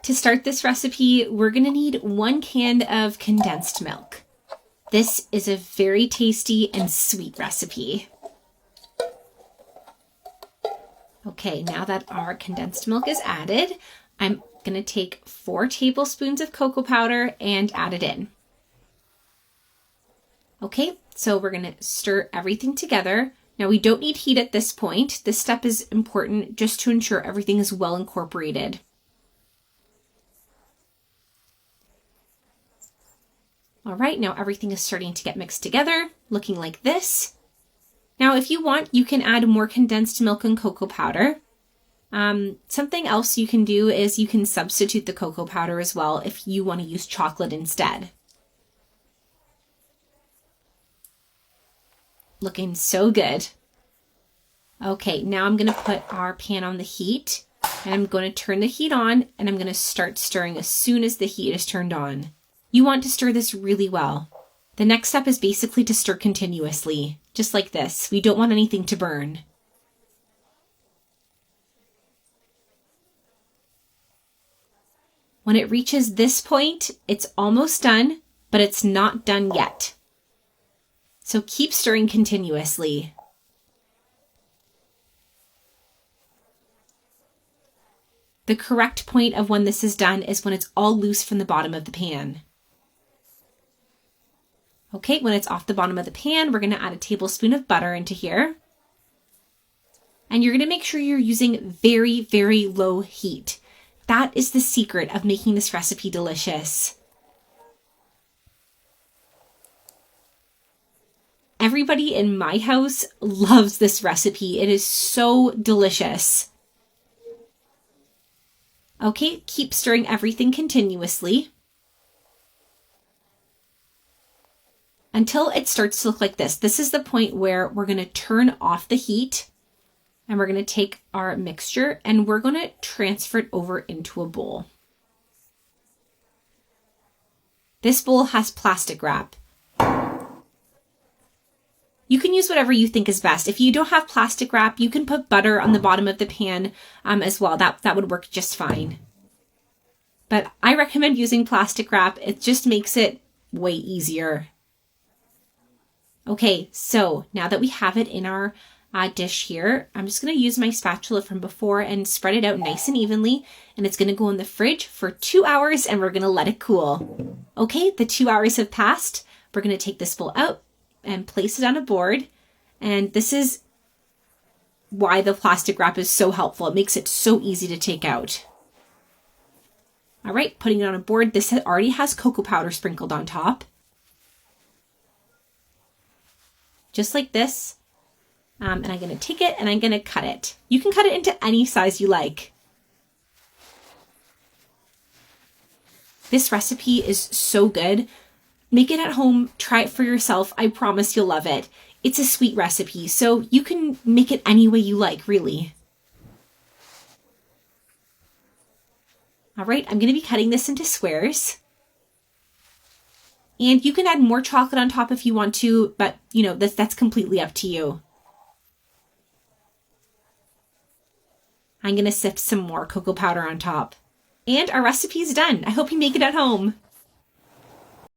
To start this recipe, we're gonna need 1 can of condensed milk. This is a very tasty and sweet recipe. Okay, now that our condensed milk is added, I'm gonna take 4 tablespoons of cocoa powder and add it in. Okay, so we're gonna stir everything together. Now we don't need heat at this point. This step is important just to ensure everything is well incorporated. All right, now everything is starting to get mixed together, looking like this. Now, if you want, you can add more condensed milk and cocoa powder. Something else you can do is you can substitute the cocoa powder as well if you want to use chocolate instead. Looking so good. Okay, now I'm going to put our pan on the heat, and I'm going to turn the heat on, and I'm going to start stirring as soon as the heat is turned on. You want to stir this really well. The next step is basically to stir continuously, just like this. We don't want anything to burn. When it reaches this point, it's almost done, but it's not done yet. So keep stirring continuously. The correct point of when this is done is when it's all loose from the bottom of the pan. Okay, when it's off the bottom of the pan, we're going to add a tablespoon of butter into here. And you're going to make sure you're using very, very low heat. That is the secret of making this recipe delicious. Everybody in my house loves this recipe. It is so delicious. Okay, keep stirring everything continuously until it starts to look like this. This is the point where we're going to turn off the heat and we're going to take our mixture and we're going to transfer it over into a bowl. This bowl has plastic wrap. You can use whatever you think is best. If you don't have plastic wrap, you can put butter on the bottom of the pan as well. That would work just fine. But I recommend using plastic wrap. It just makes it way easier. Okay, so now that we have it in our dish here, I'm just going to use my spatula from before and spread it out nice and evenly. And it's going to go in the fridge for 2 hours and we're going to let it cool. Okay, the 2 hours have passed. We're going to take this bowl out and place it on a board. And this is why the plastic wrap is so helpful. It makes it so easy to take out. All right, putting it on a board. This already has cocoa powder sprinkled on top. Just like this. And I'm going to take it and I'm going to cut it. You can cut it into any size you like. This recipe is so good. Make it at home. Try it for yourself. I promise you'll love it. It's a sweet recipe, so you can make it any way you like, really. All right, I'm going to be cutting this into squares. And you can add more chocolate on top if you want to, but you know, that's completely up to you. I'm going to sift some more cocoa powder on top. And our recipe is done. I hope you make it at home.